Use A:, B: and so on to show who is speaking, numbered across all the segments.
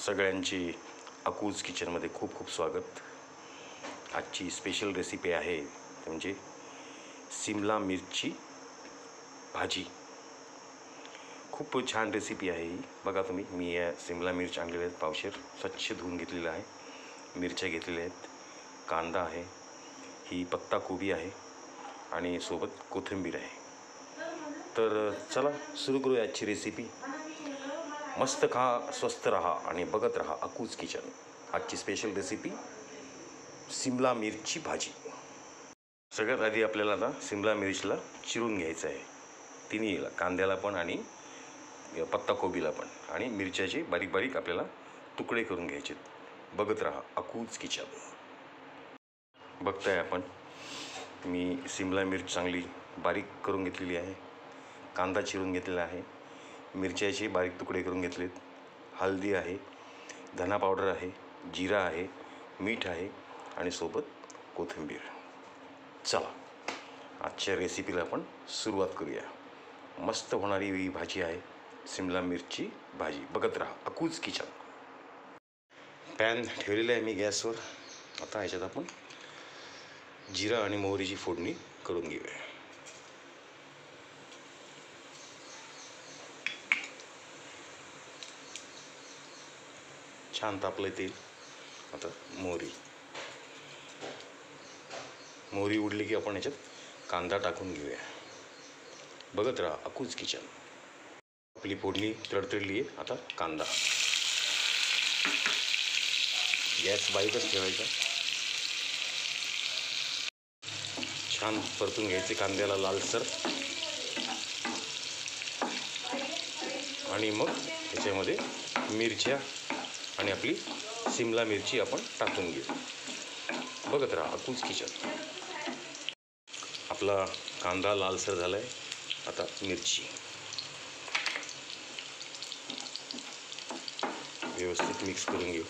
A: सगळ्यांची अकूज किचनमध्ये खूप खूप स्वागत। आजची स्पेशल रेसिपी आहे ते म्हणजे सिमला मिरची भाजी। खूप छान रेसिपी आहे ही। बघा तुम्ही, मी या सिमला मिरची आणलेल्या आहेत पावशेर, स्वच्छ धुवून घेतलेलं आहे। मिरच्या घेतलेल्या आहेत, कांदा आहे, ही पत्ता कोबी आहे आणि सोबत कोथिंबीर आहे। तर चला सुरू करूया आजची रेसिपी। मस्त खा, स्वस्थ रहा आणि बघत रहा अकूज किचन। आजची स्पेशल रेसिपी सिमला मिरची भाजी। सगळ्यात आधी आपल्याला आता सिमला मिरचीला चिरून घ्यायचं आहे, तिन्हीला, कांद्याला पण आणि पत्ताकोबीला पण, आणि मिरच्याचे बारीक बारीक आपल्याला तुकडे करून घ्यायचे। बघत रहा अकूज किचन। बघताय आपण, मी सिमला मिरची चांगली बारीक करून घेतलेली आहे, कांदा चिरून घेतलेला आहे, मिरच्याचे बारीक तुकडे करून घेतलेत, हळदी आहे, धना पावडर आहे, जिरा आहे, मीठ आहे आणि सोबत कोथिंबीर। चला आजच्या रेसिपीला आपण सुरुवात करूया। मस्त होणारी ही भाजी आहे सिमला मिरची भाजी। बघत राहा अकूज किचन। पॅन ठेवलेला आहे मी गॅसवर। आता ह्याच्यात आपण जिरा आणि मोहरीची फोडणी करून घेऊया। छान तापलं तेल। आता मोहरी उडली की आपण याच्यात कांदा टाकून घेऊया। बघत राहा अकूज किचन। आपली फोडणी तडतडली आहे। आता कांदा, गॅस बारीकच ठेवायचा, छान परतून घ्यायचे कांद्याला लालसर, आणि मग त्याच्यामध्ये मिरच्या आणि आपली सिमला मिरची आपण टाकून घेऊ। बघत राहा अकूज किचन। आपला कांदा लालसर झाला आहे। आता मिरची व्यवस्थित मिक्स करून घेऊ।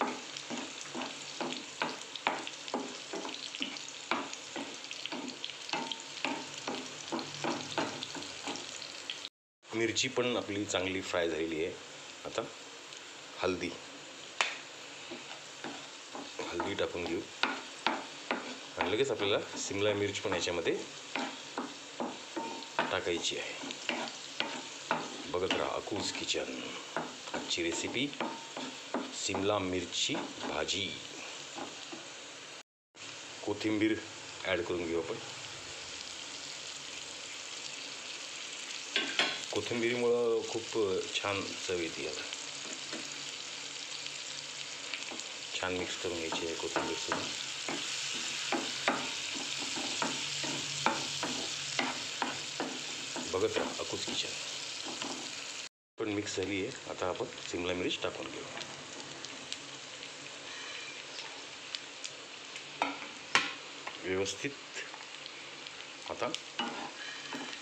A: मिरची पण आपली चांगली फ्राय झालेली आहे। आता हळदी टाकून घेऊ आणि लगेच आपल्याला सिमला मिरची पण याच्यामध्ये टाकायची आहे। बघत राहा अकूज किचन। आजची रेसिपी सिमला मिरची भाजी। कोथिंबीर ॲड करून घेऊ आपण। कोथिंबीरीमुळं खूप छान चव येते याला। छान मिक्स करून घ्यायची आहे कोथिंबीर सुद्धा। बघत राहा अकूज किचन। पण मिक्स झाली आहे। आता आपण सिमला मिरची टाकून घेऊ। व्यवस्थित आता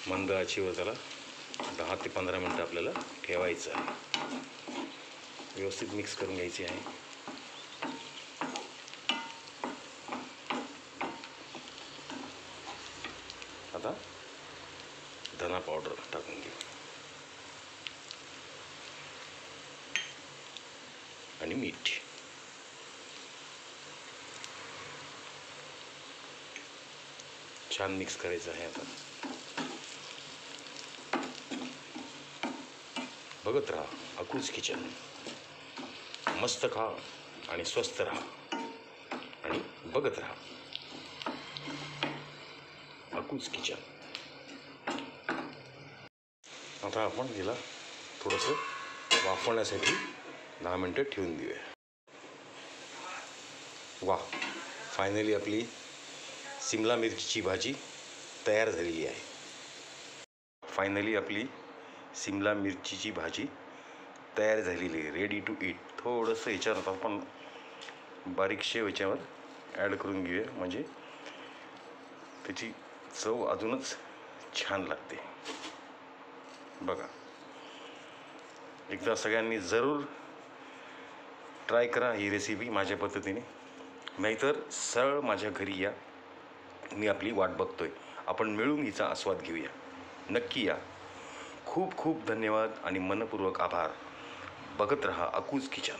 A: मंद आचेवर त्याला 10 ते 15 मिनटं आपल्याला ठेवायचं आहे। व्यवस्थित मिक्स करून घ्यायची आहे। आता धना पावडर टाकून घेऊ आणि मीठ। छान मिक्स करायचं आहे। आता बघत राहा अकूज किचन। मस्त खा आणि स्वस्थ राहा आणि बघत राहा अकूज किचन। आता आपण याला थोडंसं वाफवण्यासाठी 10 मिनटं ठेवून देऊया। वाह, फायनली आपली सिमला मिरचीची भाजी तयार झालेली आहे। फायनली आपली सिमला मिरचीची भाजी तयार झालेली आहे, रेडी टू ईट। थोडंसं याच्यावर आपण बारीकशे याच्यावर ॲड करून घेऊया, म्हणजे त्याची चव अजूनच छान लागते। बघा, एकदा सगळ्यांनी जरूर ट्राय करा ही रेसिपी माझ्या पद्धतीने, नाहीतर सरळ माझ्या घरी या, मी आपली वाट बघतोय। आपण मिळून हिचा आस्वाद घेऊया। नक्की या। खूप खूप धन्यवाद आणि मनपूर्वक आभार। बघत रहा अकूज किचन।